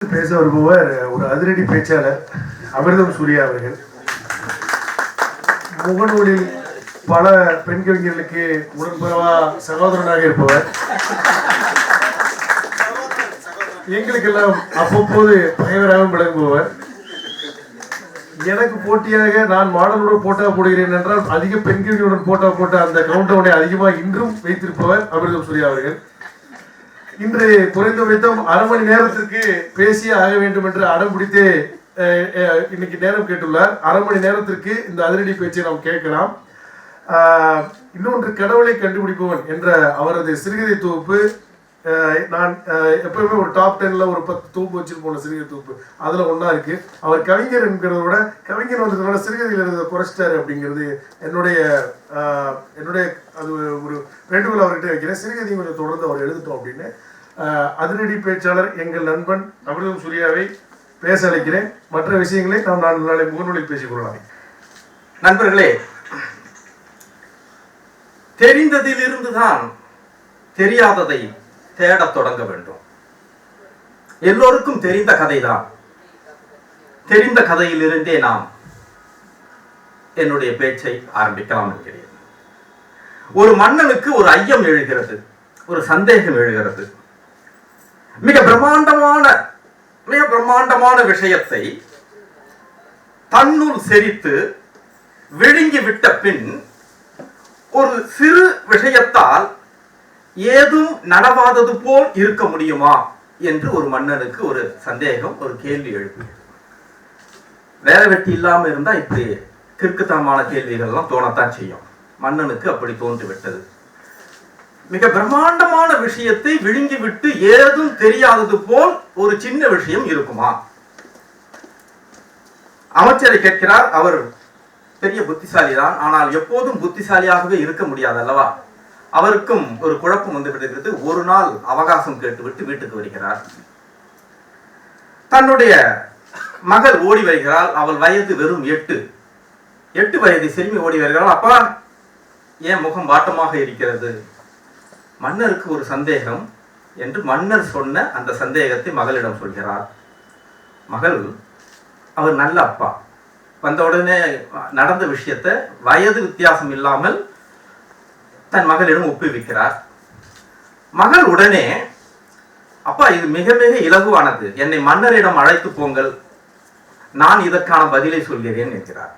பேச வருபவர் ஒரு அதிரடி பேச்சாளர் அமிர்தம் சூர்யா அவர்கள். முகநூலில் பல பெண் கவிஞர்களுக்கு உடன்புறவா சகோதரனாக இருப்பவர். எங்களுக்கெல்லாம் அவ்வப்போது பகைவராக விளங்குபவர். எனக்கு போட்டியாக நான் மாடலுடன் போட்டா போடுகிறேன் என்றால் அதிக பெண் கவிஞருடன் போட்டா போட்ட அந்த கவுண்டவுனை அதிகமாக இன்றும் வைத்திருப்பவர் அமிர்தம் சூர்யா அவர்கள். இன்று குறைந்தபட்சம் அரை மணி நேரத்திற்கு பேசியே ஆக வேண்டும் என்று அடம் பிடித்து இன்னைக்கு நேரம் கேட்டுள்ளார். அரை மணி நேரத்திற்கு இந்த அதிரடி பேச்சை நாம் கேட்கலாம். இன்னொன்று கடவுளை கண்டுபிடிப்பவன் என்ற அவரது சிறுகதை தொகுப்பு, நான் எப்பவுமே ஒரு டாப் 10ல ஒரு 10 தொகுப்பு வச்சுட்டு போன சிறுகதை தொகுப்பு அதுல ஒன்னா இருக்கு. அவர் கவிஞர் என்கிறத விட கவிஞர் வந்ததுனால சிறுகதையில் எழுத குறைச்சிட்டாரு அப்படிங்கிறது என்னுடைய அது ஒரு வேண்டுகோள் அவர்கிட்ட வைக்கிறேன். சிறுகதையும் கொஞ்சம் தொடர்ந்து அவர் எழுதட்டும் அப்படின்னு அதிரடி பேச்சாளர் எங்கள் நண்பன் அமிர்தம் சூர்யாவை பேச அழைக்கிறேன். மற்ற விஷயங்களை நாம் நாளை முகநூலில் பேசிக் கொள்ளலாம். நண்பர்களே, தெரிந்ததிலிருந்துதான் தெரியாததை தேடத் தொடங்க வேண்டும். எல்லோருக்கும் தெரிந்த கதைதான். தெரிந்த கதையிலிருந்தே நாம் என்னுடைய பேச்சை ஆரம்பிக்கலாம் என்கிறேன். ஒரு மன்னனுக்கு ஒரு ஐயம் எழுகிறது, ஒரு சந்தேகம் எழுகிறது. மிக பிரம்மாண்டமான விஷயத்தை தன்னுள் செரித்து விழுங்கி விட்ட பின் ஒரு சிறு விஷயத்தால் ஏதும் நடவாதது போல் இருக்க முடியுமா என்று ஒரு மன்னனுக்கு ஒரு சந்தேகம், ஒரு கேள்வி எழுப்புகிறது. வேலை வெட்டி இல்லாம இருந்தா இப்படி கிறுக்குத்தனமான கேள்விகள்லாம் தோணத்தான் செய்யும். மன்னனுக்கு அப்படி தோன்றிவிட்டது. மிக பிரம்மாண்டமான விஷயத்தை விழுங்கி விட்டு ஏதும் தெரியாதது போல் ஒரு சின்ன விஷயம் இருக்குமா? அமைச்சரை கேட்கிறார். அவர் பெரிய புத்திசாலி தான், ஆனால் எப்போதும் புத்திசாலியாகவே இருக்க முடியாது அல்லவா? அவருக்கும் ஒரு குழப்பம் வந்து விடுகிறது. ஒரு நாள் அவகாசம் கேட்டுவிட்டு வீட்டுக்கு வருகிறார். தன்னுடைய மகள் ஓடி வருகிறாள். அவள் வயது வெறும் 8 வயது சிறுமி ஓடி வருகிறாள். அப்பா, ஏன் முகம் வாட்டமாக இருக்கிறது? மன்னருக்கு ஒரு சந்தேகம் என்று மன்னர் சொன்ன அந்த சந்தேகத்தை மகளிடம் சொல்கிறார். மகள், அவர் நல்ல அப்பா, வந்த உடனே நடந்த விஷயத்தை வயது வித்தியாசம் இல்லாமல் தன் மகளிடம் ஒப்புவிக்கிறார். மகள் உடனே, அப்பா, இது மிக மிக இலகுவானது, என்னை மன்னரிடம் அழைத்து போங்கள், நான் இதற்கான பதிலை சொல்கிறேன் என்கிறார்.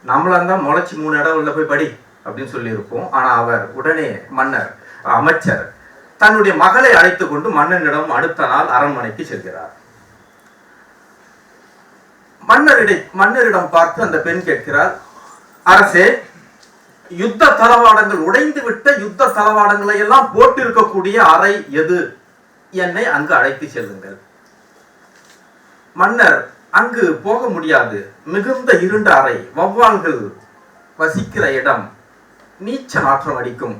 நம்மளா இருந்தா முளைச்சி 3 இடம் உள்ள போய் படி அப்படின்னு சொல்லி இருப்போம். ஆனா அவர் உடனே அமைச்சர் தன்னுடைய மகளை அழைத்து கொண்டு மன்னனிடம் அடுத்த நாள் அரண்மனைக்கு செல்கிறார். மன்னரிடம் பார்த்து அந்த பெண் கேட்கிறார், அரசே, யுத்த தளவாடங்கள் உடைந்து விட்ட யுத்த தளவாடங்களை எல்லாம் போட்டிருக்கக்கூடிய அறை எது? என்னை அங்கு அழைத்து செல்லுங்கள். மன்னர், அங்கு போக முடியாது, மிகுந்த இருண்ட அறை, வௌவால்கள் வசிக்கிற இடம், நீச்ச நாற்றம் அடிக்கும்,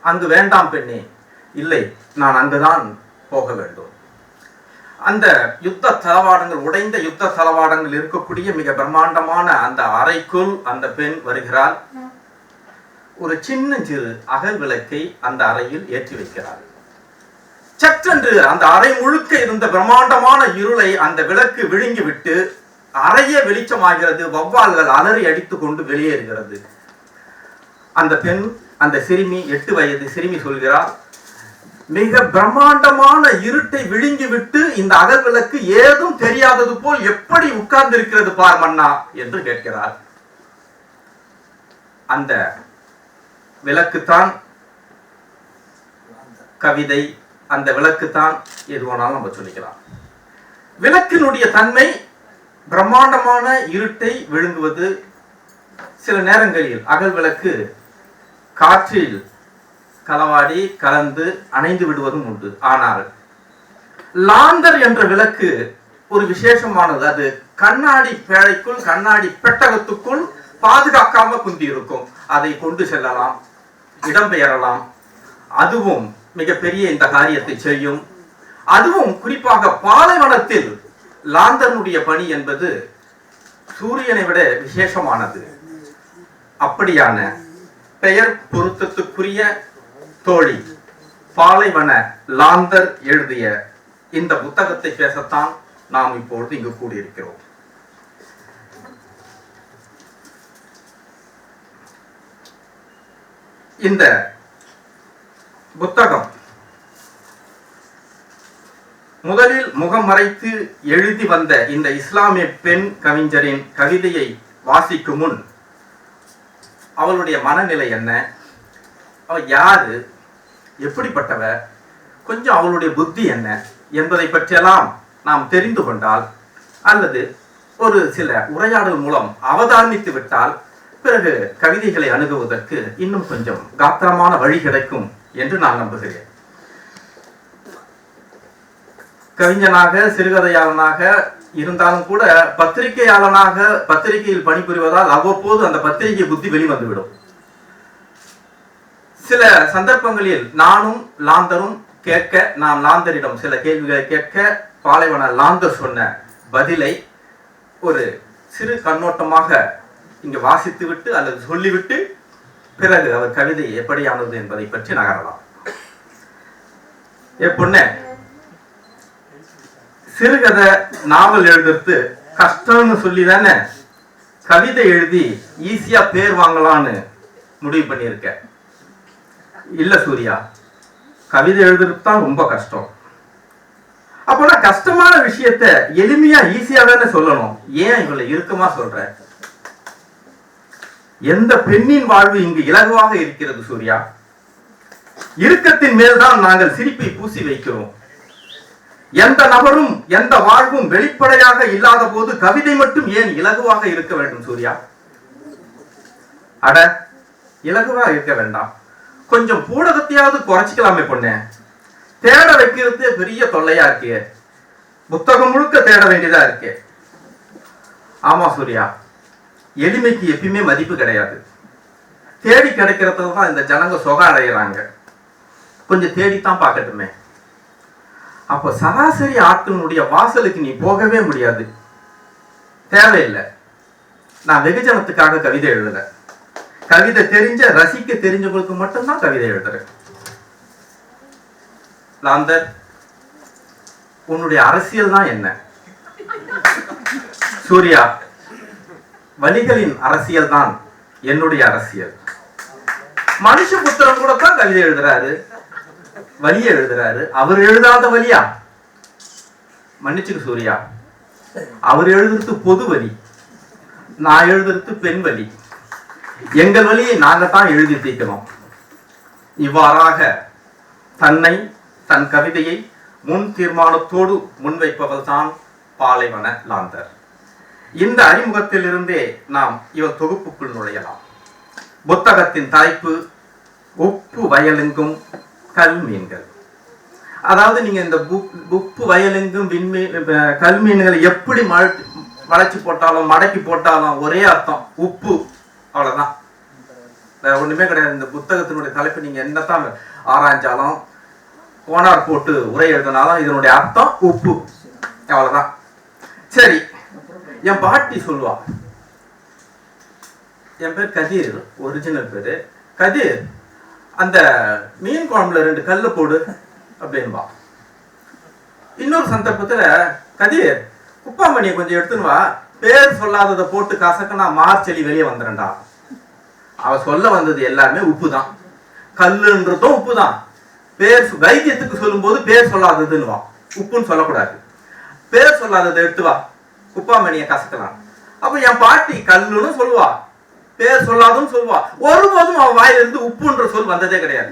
அங்கு வேண்டாம் பெண்ணே. இல்லை, நான் அங்குதான் போக வேண்டும். அந்த யுத்த தளவாடங்கள், உடைந்த யுத்த தளவாடங்கள் இருக்கக்கூடிய மிக பிரம்மாண்டமான அந்த அறைக்குள் அந்த பெண் வருகிறாள். ஒரு சிறு அகல் விளக்கை அந்த அறையில் ஏற்றி வைக்கிறார். சற்றென்று அந்த அறை முழுக்க இருந்த பிரம்மாண்டமான இருளை அந்த விளக்கு விழுங்கிவிட்டு அறையே வெளிச்சமாகிறது. வௌவால்கள் அலறி அடித்துக் கொண்டு வெளியேறுகிறது. அந்த பெண், அந்த சிறுமி, 8 வயது சிறுமி சொல்கிறார், மிக பிரம்மாண்டமான இருட்டை விழுங்கி விட்டு இந்த அகல் விளக்கு ஏதும் தெரியாதது போல் எப்படி உட்கார்ந்து இருக்கிறது பார் மன்னா என்று கேட்கிறார். அந்த விளக்குத்தான் கவிதை, அந்த விளக்குத்தான் எதுவானாலும் நம்ம சொல்லிக்கலாம். விளக்கினுடைய தன்மை பிரம்மாண்டமான இருட்டை விழுங்குவது. சில நேரங்களில் அகல் விளக்கு காற்றில் களவாடி கலந்து அணைந்து விடுவதும் உண்டு. ஆனால் லாந்தர் என்ற விளக்கு ஒரு விசேஷமானது. அது கண்ணாடி பேழைக்குள், கண்ணாடி பெட்டகத்துக்குள் பாதுகாக்காம குந்தி இருக்கும். அதை கொண்டு செல்லலாம், இடம்பெயரலாம். அதுவும் மிகப்பெரிய இந்த காரியத்தை செய்யும். அதுவும் குறிப்பாக பாலைவனத்தில் லாந்தனுடைய பணி என்பது சூரியனை விட விசேஷமானது. அப்படியான பெயர் பொருத்தத்துக்குரிய தோழி பாலைவன லாந்தர் எழுதிய இந்த புத்தகத்தை பேசத்தான் நாம் இப்பொழுது இங்கு கூடியிருக்கிறோம். இந்த புத்தகம் முதலில் முகம் மறைத்து எழுதி வந்த இந்த இஸ்லாமிய பெண் கவிஞரின் கவிதையை வாசிக்கும் முன் அவளுடைய மனநிலை என்ன, அவள் யாரு, எப்படிப்பட்டவ, கொஞ்சம் அவளுடைய புத்தி என்ன என்பதை பற்றியெல்லாம் நாம் தெரிந்து கொண்டால் அல்லது ஒரு சில உரையாடல் மூலம் அவதானித்து விட்டால் பிறகு கவிதைகளை அணுகுவதற்கு இன்னும் கொஞ்சம் காத்திரமான வழி கிடைக்கும் என்று நான் நம்புகிறேன். கவிஞனாக சிறுகதையாளனாக இருந்தாலும் கூட பத்திரிகையாளனாக பத்திரிகையில் பணிபுரிவதால் அவ்வப்போது அந்த பத்திரிகை புத்தி வெளிவந்துவிடும். சில சந்தர்ப்பங்களில் நானும் லாந்தரும் கேட்க, நான் லாந்தரிடம் சில கேள்விகளை கேட்க, பாலைவன லாந்தர் சொன்ன பதிலை ஒரு சிறு கண்ணோட்டமாக இங்கு வாசித்து விட்டு அல்லது சொல்லிவிட்டு பிறகு அவர் கவிதை எப்படியானது என்பதை பற்றி நகரலாம். பொண்ணு, சிறுகதை நாவல் எழுதுறது கஷ்டம்னு சொல்லி தானே கவிதை எழுதி ஈஸியா பேர் வாங்கலான்னு முடிவு பண்ணியிருக்க. இல்ல சூர்யா, கவிதை எழுதுறது தான் ரொம்ப கஷ்டம். அப்போனா கஷ்டமான விஷயத்த எளிமையா ஈஸியா தானே சொல்லணும். ஏன் இவளை இறுக்கமா சொல்ற? எந்த பெண்ணின் வாழ்வு இங்கு இலகுவாக இருக்கிறது சூர்யா? இறுக்கத்தின் மேல்தான் நாங்கள் சிரிப்பை பூசி வைக்கிறோம். எந்த நபரும் எந்த வாழ்வும் வெளிப்படையாக இல்லாத போது கவிதை மட்டும் ஏன் இலகுவாக இருக்க வேண்டும் சூர்யா? அட, இலகுவா இருக்க வேண்டாம், கொஞ்சம் பூடகத்தையாவது குறைச்சிக்கலாமே பொண்ணு. தேட வைக்கிறது பெரிய தொல்லையா இருக்கே, புத்தகம் முழுக்க தேட வேண்டியதா இருக்கே. ஆமா சூர்யா, எளிமைக்கு எப்பயுமே மதிப்பு கிடையாது. தேடி கிடைக்கிறதுல தான் இந்த ஜனங்க சொக அடைகிறாங்க. கொஞ்சம் தேடித்தான் பார்க்கட்டுமே. அப்ப சராசரி ஆட்களுடைய வாசலுக்கு நீ போகவே முடியாது. தேவையில்லை. நான் வெகுஜனத்துக்காக கவிதை எழுதல. கவிதை தெரிஞ்ச ரசிக்க தெரிஞ்சவங்களுக்கு மட்டும்தான் கவிதை எழுதுறேன். லாந்தர், உன்னுடைய அரசியல் தான் என்ன? சூர்யா, வலிகளின் அரசியல் தான் என்னுடைய அரசியல். மனுஷ புத்திரம் கூட தான் கவிதை எழுதுறாரு, வலிய எழுதுறாரு. அவர் எழுதாத வலியா? மன்னிச்சுக்கு சூர்யா, அவர் எழுதுறது பொது வலி, நான் எழுதுறது பெண் வலி. எங்கள் வழியை நாங்க தான் எழுதி தீர்க்கணும். இவ்வாறாக தன்னை, தன் கவிதையை முன் தீர்மானத்தோடு முன்வைப்பவள் தான் பாலைவன லாந்தர். இந்த அறிமுகத்தில் இருந்தே நாம் இவர் தொகுப்புக்குள் நுழையலாம். புத்தகத்தின் தலைப்பு உப்பு வயலெங்கும் கல்மீன்கள். அதாவது நீங்க இந்த உப்பு வயலெங்கும் கல்மீன்களை எப்படி வளைச்சு போட்டாலும் மடக்கி போட்டாலும் ஒரே அர்த்தம், உப்பு. அவ்வளவுதான், வேற ஒண்ணுமே கிடையாது. இந்த புத்தகத்தினுடைய தலைப்பு நீங்க என்னத்தான் ஆராய்ச்சாலும் கோனார் போட்டு உரை எழுதினாலும் இதனுடைய அர்த்தம் உப்பு. அவ்வளவுதான். சரி, என் பாட்டி சொல்லுவா, என் பேர் கதிர், ஒரிஜினல் பேரு கதிர், அந்த மீன் குழம்புல 2 கல்லு போடு அப்படின்பா. இன்னொரு சந்தர்ப்பத்துல, கதிர் குப்பாமணியை கொஞ்சம் எடுத்துன்னு வா, பேர் சொல்லாததை போட்டு கசக்கனா மார்ச்செலி வெளியே வந்துடும்டா. அவ சொல்ல வந்தது எல்லாமே உப்பு தான். கல்லுன்றதும் உப்பு தான். பேர் வைத்தியத்துக்கு சொல்லும் போது பேர் சொல்லாததுன்னு வா, உப்புன்னு சொல்லக்கூடாது. பேர் சொல்லாததை எடுத்து வா, குப்பாமணியை கசக்கலாம். அப்ப என் பாட்டி கல்லுன்னு சொல்லுவா, பேர் சொல்லாதுன்னு சொல்லுவா. ஒருபோதும் அவன் வாயிலிருந்து உப்புன்ற சொல் வந்ததே கிடையாது.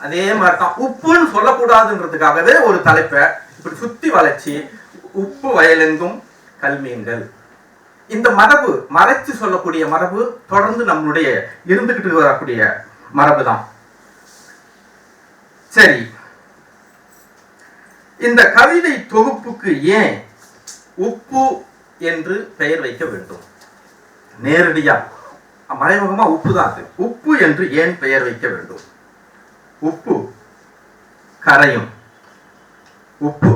அதே மாதிரிதான் உப்புன்னு சொல்லக்கூடாதுன்றதுக்காகவே ஒரு தலைப்பை இப்படி சுத்தி வளைச்சி உப்பு வயலெங்கும் கல்மீன்கள். இந்த மரபு, மறைச்சு சொல்லக்கூடிய மரபு தொடர்ந்து நம்மளுடைய இருந்துகிட்டு வரக்கூடிய மரபு தான். சரி, இந்த கவிதை தொகுப்புக்கு ஏன் உப்பு என்று பெயர் வைக்க வேண்டும்? நேரடியா மறைமுகமா உப்பு தான் அது. உப்பு என்று ஏன் பெயர் வைக்க வேண்டும்? உப்பு கரையும், உப்பு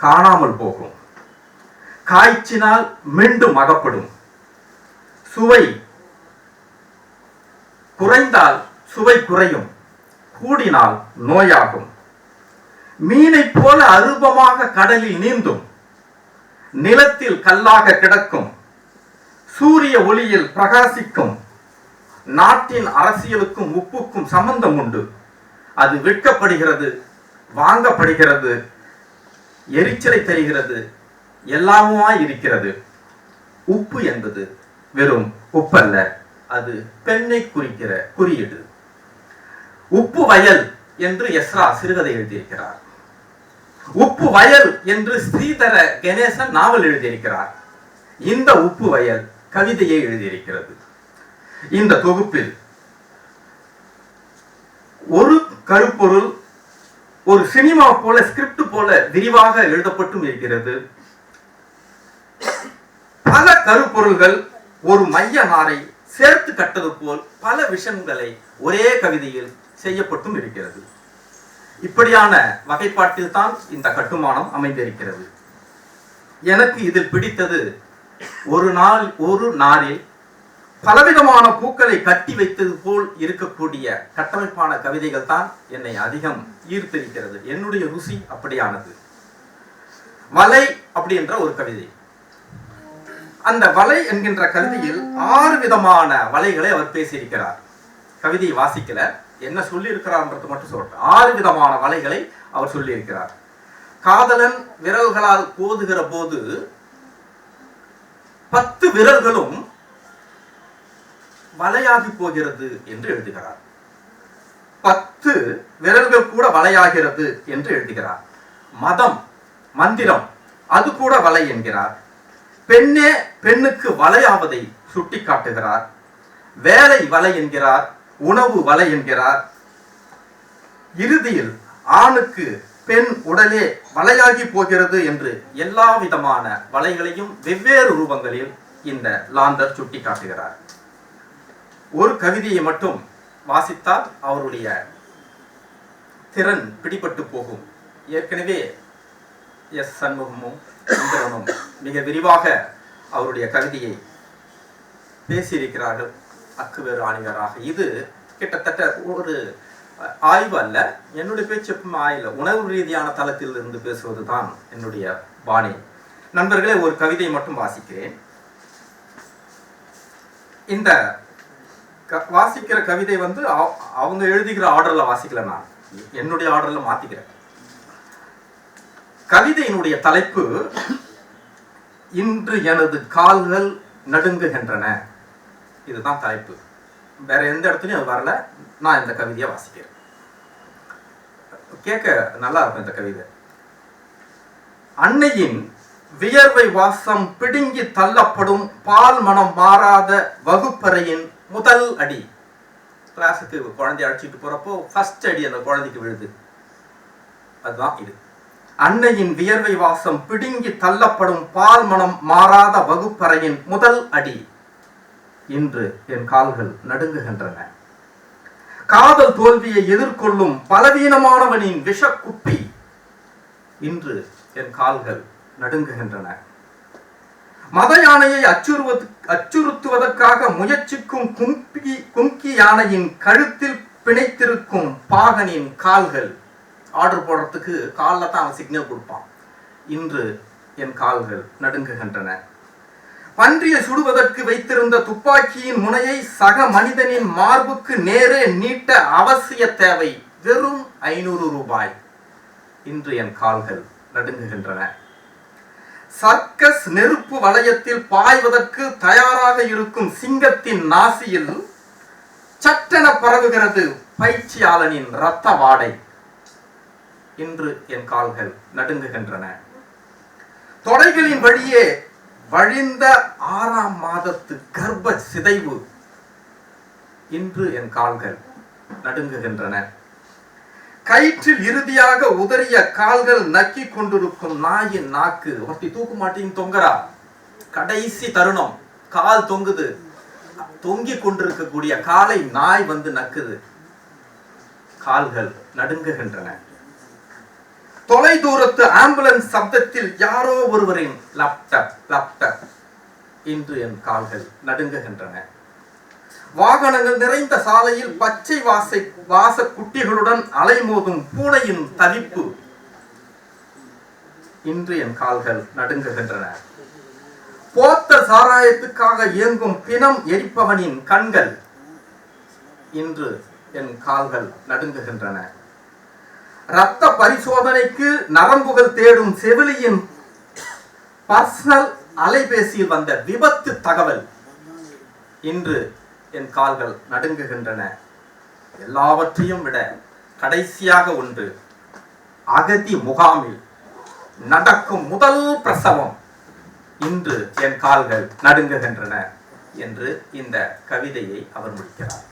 காணாமல் போகும், காய்ச்சினால் மீண்டும் அகப்படும், சுவை குறைந்தால் சுவை குறையும், கூடினால் நோயாகும், மீனை போல அருபமாக கடலில் நீந்தும், நிலத்தில் கல்லாக கிடக்கும், சூரிய ஒளியில் பிரகாசிக்கும். நாட்டின் அரசியலுக்கும் உப்புக்கும் சம்பந்தம் உண்டு. அது விற்கப்படுகிறது, வாங்கப்படுகிறது, எரிச்சலை தருகிறது, எல்லாமுமாய் இருக்கிறது. உப்பு என்பது வெறும் உப்பல்ல, அது பெண்ணை குறிக்கிற குறியீடு. உப்பு வயல் என்று எஸ்ரா சிறுகதை எழுதியிருக்கிறார். உப்பு வயல் என்று ஸ்ரீதர கணேசன் நாவல் எழுதியிருக்கிறார். இந்த உப்பு வயல் கவிதையை எழுதியிருக்கிறது. இந்த தொகுப்பில் ஒரு கருப்பொருள் ஒரு சினிமா போல, ஸ்கிரிப்ட் போல விரிவாக எழுதப்பட்டும் இருக்கிறது. பல கருப்பொருள்கள் ஒரு மைய நாரை சேர்த்து கட்டது போல் பல விஷயங்களை ஒரே கவிதையில் செய்யப்பட்டும் இருக்கிறது. இப்படியான வகைப்பாட்டில் தான் இந்த கட்டுமானம் அமைந்திருக்கிறது. எனக்கு இதில் பிடித்தது, ஒரு நாரில் பலவிதமான பூக்களை கட்டி வைத்தது போல் இருக்கக்கூடிய கட்டமைப்பான கவிதைகள் தான் என்னை அதிகம் ஈர்த்திருக்கிறது. என்னுடைய ருசி அப்படியானது. வலை அப்படின்ற ஒரு கவிதை. அந்த வலை என்கின்ற கவிதையில் 6 விதமான வலைகளை அவர் பேசியிருக்கிறார். கவிதையை வாசிக்கல, என்ன சொல்லி இருக்கிறார்ன்றது மட்டும் சொல்றேன். 6 விதமான வலைகளை அவர் சொல்லி இருக்கிறார். காதலன் விரல்களால் கோதுகிற போது 10 விரல்களும் வலையாகி போகிறது என்று எழுதுகிறார். 10 விரல்கள் கூட வலையாகிறது என்று எழுதுகிறார். மதம், மந்திரம், அது கூட வலை என்கிறார். பெண்ணே பெண்ணுக்கு வலையாவதை சுட்டி காட்டுகிறார். வேலை வலை என்கிறார், உணவு வலை என்கிறார். இறுதியில் ஆணுக்கு பெண் உடலே வலையாகி போகிறது என்று எல்லா விதமான வலைகளையும் வெவ்வேறு ரூபங்களில் இந்த லாந்தர் சுட்டி காட்டுகிறார். ஒரு கவிதையை மட்டும் வாசித்தால் அவருடைய திறன் பிடிபட்டு போகும். ஏற்கனவே எஸ் சண்முகமும் சுந்தரனும் மிக விரிவாக அவருடைய கவிதையை பேசியிருக்கிறார்கள், அக்குவேறு ஆணிவராக. இது கிட்டத்தட்ட ஒரு ஆய்வு அல்ல, என்னுடைய பேச்சு எப்பவுமே ஆய்வு, உணர்வு ரீதியான தளத்தில் இருந்து பேசுவது தான் என்னுடைய பாணி. நண்பர்களே, ஒரு கவிதை மட்டும் வாசிக்கிறேன். இந்த வாசிக்கிற கவிதை அவங்க எழுதுகிற ஆர்டர்ல வாசிக்கல, நான் என்னுடைய ஆர்டர்ல மாத்திக்கிறேன். கவிதையினுடைய தலைப்பு, இன்று எனது கால்கள் நடுங்குகின்றன. இதுதான் தலைப்பு. வேற எந்த இடத்துலயும் அது வரல. நான் இந்த கவிதையை வாசிக்கிறேன். கேட்க நல்லா இருக்கும் இந்த கவிதை. அன்னையின் வியர்வை வாசம் பிடுங்கி தள்ளப்படும் பால் மனம் மாறாத வகுப்பறையின் முதல் அடி. கிளாஸுக்கு குழந்தைய அழைச்சிட்டு போறப்போ ஃபர்ஸ்ட் அடி அந்த குழந்தைக்கு விழுது. அதுதான் இது. அன்னையின் வியர்வை வாசம் பிடுங்கி தள்ளப்படும் பால் மனம் மாறாத வகுப்பறையின் முதல் அடி. இன்று என் கால்கள் நடுங்குகின்றன. காதல் தோல்வியை எதிர்கொள்ளும் பலவீனமானவனின் விஷ குப்பி. இன்று என் கால்கள் நடுங்குகின்றன. மத யானையை அச்சுறுத்துவதற்காக முயற்சிக்கும் கும்கி யானையின் கழுத்தில் பிணைத்திருக்கும் பாகனின் கால்கள். ஆர்டர் போடுறதுக்கு காலில் தான் அவன் சிக்னல் கொடுப்பான். இன்று என் கால்கள் நடுங்குகின்றன. பன்றியை சுடுவதற்கு வைத்திருந்த துப்பாக்கியின் முனையை சக மனிதனின் மார்புக்கு நேரே நீட்ட அவசிய தேவை வெறும் 500 ரூபாய். இன்று என் கால்கள் நடுங்குகின்றன. சர்க்கஸ் நெருப்பு வளையத்தில் பாய்வதற்கு தயாராக இருக்கும் சிங்கத்தின் நாசியில் சட்டென பரவுகிறது பயிற்சியாளனின் இரத்த வாடை. இன்று என் கால்கள் நடுங்குகின்றன. தொடைகளின் வழியே வழிந்த 6ஆம் மாதத்து கர்ப்ப சிதைவு. இன்று என் கால்கள் நடுங்குகின்றன. கயிற்றில் இறுதியாக உதறிய கால்கள் நக்கி கொண்டிருக்கும் நாயின் நாக்கு. ஒருத்தி தூக்கு மாட்டின்னு தொங்குறா, கடைசி தருணம், கால் தொங்குது, தொங்கி கொண்டிருக்கக்கூடிய காலை நாய் நக்குது. கால்கள் நடுங்குகின்றன. தொலை தூரத்து ஆம்புலன்ஸ் சப்தத்தில் யாரோ ஒருவரின் லேப்டாப் லேப்டாப். இன்று என் கால்கள் நடுங்குகின்றன. வாகனங்கள் நிறைந்த சாலையில் பச்சை வாச குட்டிகளுடன் அலைமோதும் பூனையின் தவிப்பு. இன்று என் கால்கள் நடுங்குகின்றன. போத்த சாராயத்துக்காக இயங்கும் பிணம் எரிப்பவனின் கண்கள் இன்று என் கால்கள் நடுங்குகின்றன. இரத்த பரிசோதனைக்கு நரம்புகள் தேடும் செவிலியின் பர்சனல் அலைபேசியில் வந்த விபத்து தகவல் இன்று என் கால்கள் நடுங்குகின்றன. எல்லாவற்றையும் விட கடைசியாக ஒன்று, அகதி முகாமில் நடக்கும் முதல் பிரசவம் இன்று என் கால்கள் நடுங்குகின்றன என்று இந்த கவிதையை அவர் முடிக்கிறார்.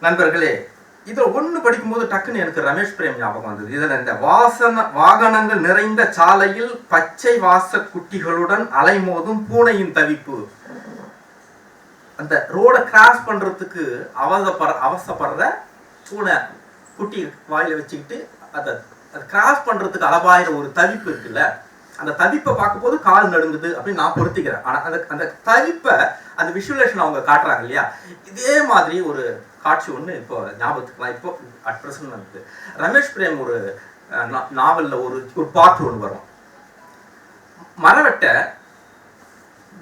நண்பர்களே, இதில் ஒன்று படிக்கும்போது டக்குன்னு எனக்கு ரமேஷ் பிரேம் ஞாபகம் வந்தது. இதில் இந்த வாகனங்கள் நிறைந்த சாலையில் பச்சை வாச குட்டிகளுடன் அலைமோதும் பூனையின் தவிப்பு. அந்த ரோடை கிராஸ் பண்றதுக்கு அவசப்படுற பூனை குட்டி வாயில வச்சுக்கிட்டு அதை கிராஸ் பண்றதுக்கு அளவாயிர ஒரு தவிப்பு இருக்குல்ல, அந்த தவிப்பை பார்க்கும்போது கால் நடுங்குது அப்படின்னு நான் பொருத்திக்கிறேன். ஆனா அந்த தவிப்பை அந்த விஷுவலேஷன் அவங்க காட்டுறாங்க இல்லையா, இதே மாதிரி ஒரு காட்சி ஒன்று இப்போ ஞாபகத்துக்குலாம் இப்போ அட் பிரசன்ட் வந்து ரமேஷ் பிரேம் ஒரு நாவலில் ஒரு பாட்டு ஒன்று வரும். மரவெட்டை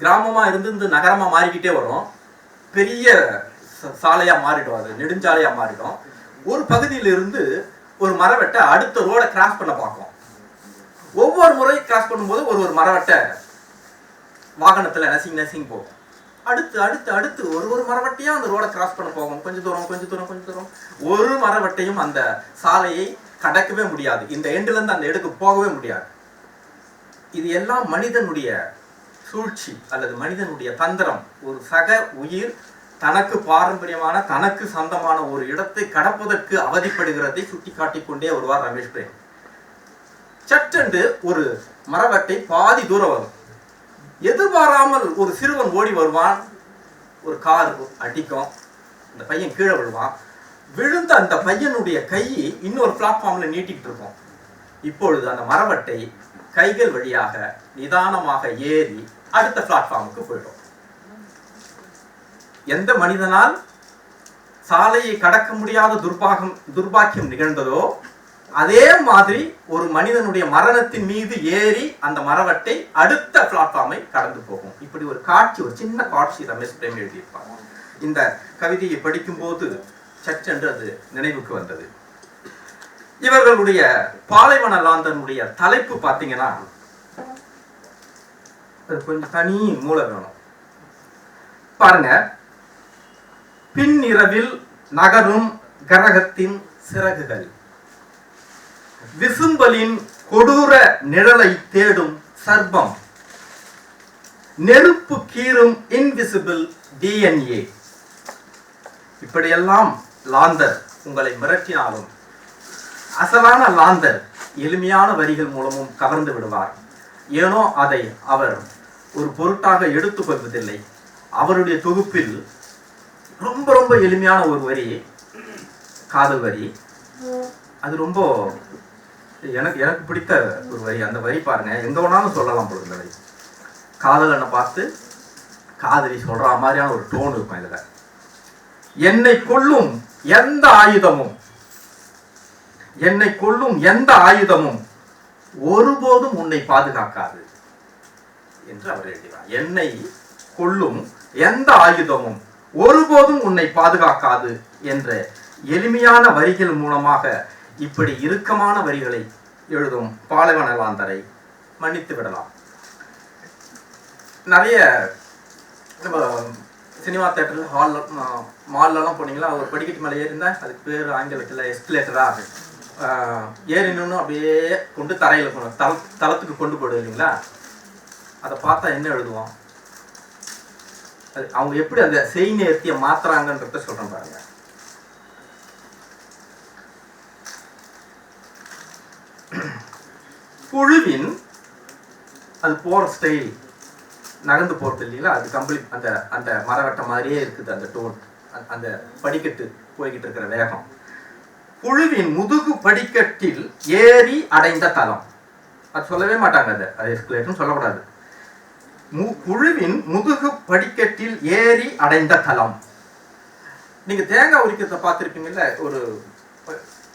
கிராமமாக இருந்து நகரமாக மாறிக்கிட்டே வரும். பெரிய சாலையாக மாறிடும், அது நெடுஞ்சாலையாக மாறிடும். ஒரு பகுதியிலிருந்து ஒரு மரவெட்டை அடுத்த ரோடை கிராஸ் பண்ண பார்க்கும். ஒவ்வொரு முறை கிராஸ் பண்ணும்போது ஒரு மரவெட்டை வாகனத்தில் நசிங் போகும். அடுத்து அடுத்து அடுத்து ஒரு மரவட்டையா அந்த ரோடை கிராஸ் பண்ண போகும். கொஞ்சம் தூரம் ஒரு மரவட்டையும் அந்த சாலையை கடக்கவே முடியாது. இந்த எண்டுல இருந்து அந்த எடுக்கு போகவே முடியாது. இது எல்லாம் மனிதனுடைய சூழ்ச்சி அல்லது மனிதனுடைய தந்திரம். ஒரு சக உயிர் தனக்கு பாரம்பரியமான தனக்கு சொந்தமான ஒரு இடத்தை கடப்பதற்கு அவதிப்படுகிறதை சுட்டி காட்டிக் கொண்டே வருவார் ரமேஷ் பிரேம். சட்டென்று ஒரு மரவட்டை பாதி தூரம் வரும். எதிர்பாராமல் ஒரு சிறுவன் ஓடி வருவான். ஒரு கார் அடிக்கும், அந்த பையன் கீழே விழுவான். விழுந்த அந்த பையனுடைய கை இன்னொரு பிளாட்ஃபார்ம்ல நீட்டிக்கிட்டு இருக்கும். இப்பொழுது அந்த மரவட்டை கைகள் வழியாக நிதானமாக ஏறி அடுத்த பிளாட்ஃபார்முக்கு போயிடும். எந்த மனிதனால் சாலையை கடக்க முடியாத துர்பாக்கியம் நிகழ்ந்ததோ அதே மாதிரி ஒரு மனிதனுடைய மரணத்தின் மீது ஏறி அந்த மரவட்டை அடுத்த பிளாட்ஃபார்மை கடந்து போகும். இப்படி ஒரு காட்சி, ஒரு சின்ன காட்சி ரமேஷ் பிரேம் எழுதியிருப்பாங்க. இந்த கவிதையை படிக்கும் போது சற்றென்று அது நினைவுக்கு வந்தது. இவர்களுடைய பாலைவன லாந்தனுடைய தலைப்பு பார்த்தீங்கன்னா அது கொஞ்சம் தனி மூல வேணும் பாருங்க. பின்னிரவில் நகரும் கரகத்தின் சிறகுகள், விசும்பலின் கொடூர நிழலை தேடும் சர்ப்பம், நெருப்பு கீறும் இன்விசிபிள் DNA. இப்படியெல்லாம் லாந்தர் உங்களை மிரட்டினாலும் அசலான லாந்தர் எளிமையான வரிகள் மூலமும் கவர்ந்து விடுவார். ஏனோ அதை அவர் ஒரு பொருட்டாக எடுத்துக்கொள்வதில்லை. அவருடைய தொகுப்பில் ரொம்ப ரொம்ப எளிமையான ஒரு வரி, காதல் வரி. அது ரொம்ப எனக்கு பிடித்த ஒரு வரி. அந்த வரி பாருங்க, எங்க வேணாலும் சொல்லலாம் போல. இந்த வரி காதலனை பார்த்து காதலி சொல்ற மாதிரியான ஒரு டோன் இருக்கும் இதுல. என்னை கொல்லும் எந்த ஆயுதமும் ஒருபோதும் உன்னை பாதுகாக்காது என்று அவர் எழுதினார். என்னை கொல்லும் எந்த ஆயுதமும் ஒருபோதும் உன்னை பாதுகாக்காது என்ற எளிமையான வரிகள் மூலமாக இப்படி இறுக்கமான வரிகளை எழுதும் பாலைவன லாந்தரை மன்னித்து விடலாம். நிறைய நம்ம சினிமா தேட்டரில் மால்லாம் போனீங்களா, ஒரு படிக்கட்டு மேலே ஏறிந்தா அதுக்கு பேர் ஆங்கிலத்தில் எஸ்கலேட்டரா, ஏறினு அப்படியே கொண்டு தரையில் தளத்துக்கு கொண்டு போடுது இல்லைங்களா. அதை பார்த்தா என்ன எழுதுவோம், அது அவங்க எப்படி அந்த செய் நேர்த்தியை மாத்துறாங்கன்றத சொல்றேன் பாருங்க. புழுவின் அது போற ஸ்டைல், நகர்ந்து போறது இல்லைங்களா, அது கம்ப்ளீட் அந்த அந்த மரவட்ட மாதிரியே இருக்குது. அந்த டோன், அந்த படிக்கட்டு போய்கிட்டு இருக்கிற வேகம். புழுவின் முதுகு படிக்கட்டில் ஏறி அடைந்த தலம், அது சொல்லவே மாட்டாங்க. அது எஸ்கலேட்டர்னு சொல்லக்கூடாது. புழுவின் முதுகு படிக்கட்டில் ஏறி அடைந்த தலம். நீங்க தேங்காய் உரிக்கிறத பார்த்துருப்பீங்கல்ல, ஒரு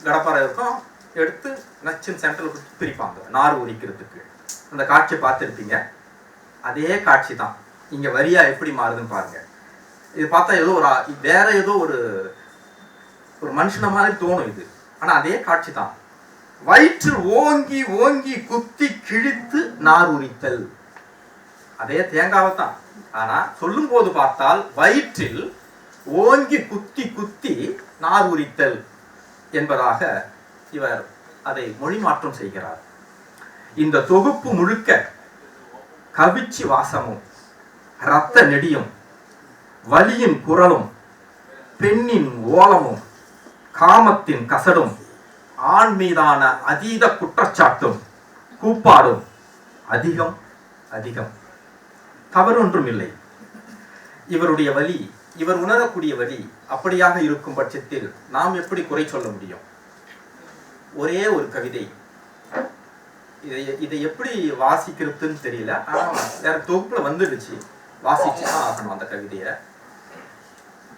கடப்பாறை இருக்கும், எடுத்து நச்சின் சென்டர்ல பிரிப்பாங்க நார் உரிக்கிறதுக்கு. அந்த காட்சியை பார்த்துருப்பீங்க. அதே காட்சி தான் இங்க வரியா எப்படி மாறுதுன்னு பாருங்க. இது பார்த்தா ஏதோ வேற ஏதோ ஒரு மனுஷன மாதிரி தோணும் இது. ஆனா அதே காட்சி தான். வயிற்றில் ஓங்கி ஓங்கி குத்தி கிழித்து நார் உரித்தல். அதே தேங்காவை தான். ஆனா சொல்லும் போது பார்த்தால் வயிற்றில் ஓங்கி குத்தி குத்தி நார் உரித்தல் என்பதாக இவர் அதை மொழி மாற்றம் செய்கிறார். இந்த தொகுப்பு முழுக்க கவிச்சி வாசமும் இரத்த நெடியும் வலியின் குரலும் பெண்ணின் ஓலமும் காமத்தின் கசடும் ஆண் மீதான அதீத குற்றச்சாட்டும் கூப்பாடும் அதிகம் அதிகம். தவறொன்றும் இல்லை. இவருடைய வலி, இவர் உணரக்கூடிய வலி அப்படியாக இருக்கும் பட்சத்தில் நாம் எப்படி குறை சொல்ல முடியும்? ஒரே ஒரு கவிதை, இதை எப்படி வாசிக்கிறதுன்னு தெரியல. ஆனா வேற தொகுப்புல வந்துடுச்சு, வாசிச்சுதான் ஆகணும் அந்த கவிதையை.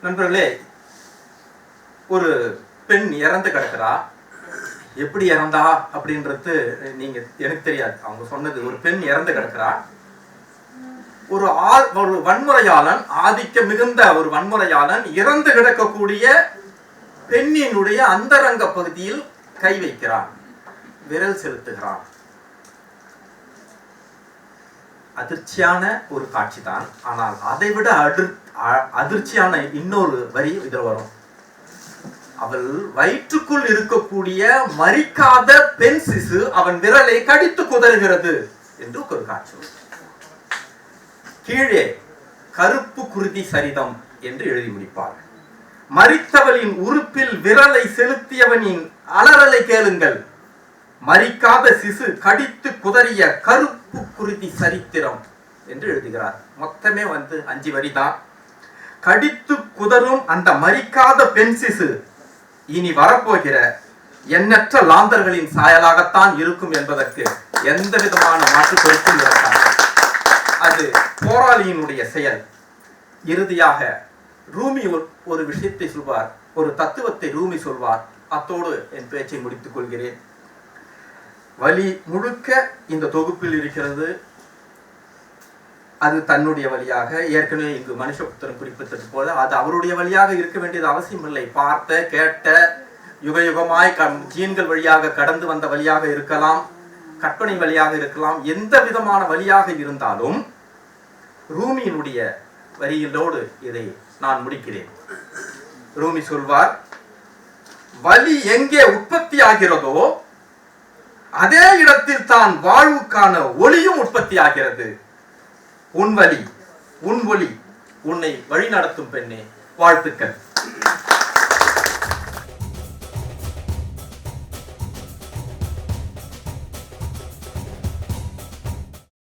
நண்பர்களே, ஒரு பெண் இறந்து கிடக்கிறா. எப்படி இறந்தா அப்படின்றது நீங்க எனக்கு தெரியாது. அவங்க சொன்னது ஒரு பெண் இறந்து கிடக்கிறா. ஒரு வன்முறையாளன், ஆதிக்க மிகுந்த ஒரு வன்முறையாளன் இறந்து கிடக்கக்கூடிய பெண்ணினுடைய அந்தரங்க பகுதியில் கை வைக்கிறான், விரல் செலுத்துகிறான். அதிர்ச்சியான ஒரு காட்சி தான். ஆனால் அதைவிட அதிர்ச்சியான இன்னொரு வரி இதில் வரும். அவள் வயிற்றுக்குள் இருக்கக்கூடிய மரிக்காத பெண் சிசு அவன் விரலை கடித்து குதறுகிறது என்று ஒரு காட்சி. கீழே கருப்பு குருதி சரிதம் என்று எழுதி முடிப்பார். மரித்தவளின் உறுப்பில் விரலை செலுத்தியவனின் அலறலை கேளுங்கள். மரிக்காத சிசு கடித்து குதறிய கருப்பு குருதி சரித்திரம் என்று எழுதுகிறார். மொத்தமே 5 வரி தான். கடித்து குதறும் அந்த மரிக்காத பெண் சிசு இனி வரப்போகிற எண்ணற்ற லாந்தர்களின் சாயலாகத்தான் இருக்கும் என்பதற்கு எந்த விதமான மாற்று கருத்தும் இருக்காது. அது போராளியினுடைய செயல். இறுதியாக ரூமி ஒரு விஷயத்தை சொல்வார், ஒரு தத்துவத்தை ரூமி சொல்வார். அத்தோடு என் பேச்சை முடித்துக் கொள்கிறேன். வலி முழுக்க இந்த தொகுப்பில் இருக்கிறது. அது தன்னுடைய வழியாக, ஏற்கனவே இங்கு மனுஷபுத்திரன் குறிப்பிட்டது போல அது அவருடைய வழியாக இருக்க வேண்டியது அவசியம் இல்லை. பார்த்த கேட்ட யுக யுகமாய் ஜீன்கள் வழியாக கடந்து வந்த வழியாக இருக்கலாம், கற்பனை வழியாக இருக்கலாம். எந்த விதமான வழியாக இருந்தாலும் ரூமியினுடைய வரியிலோடு இதை நான் முடிக்கிறேன். ரூமி சொல்வார், வலி எங்கே உற்பத்தி ஆகிறதோ அதே இடத்தில் தான் வாழ்வுக்கான ஒளியும் உற்பத்தி ஆகிறது. உன் வலி, உன் ஒளி உன்னை வழி நடத்தும் பெண்ணே. வாழ்த்துக்கள்.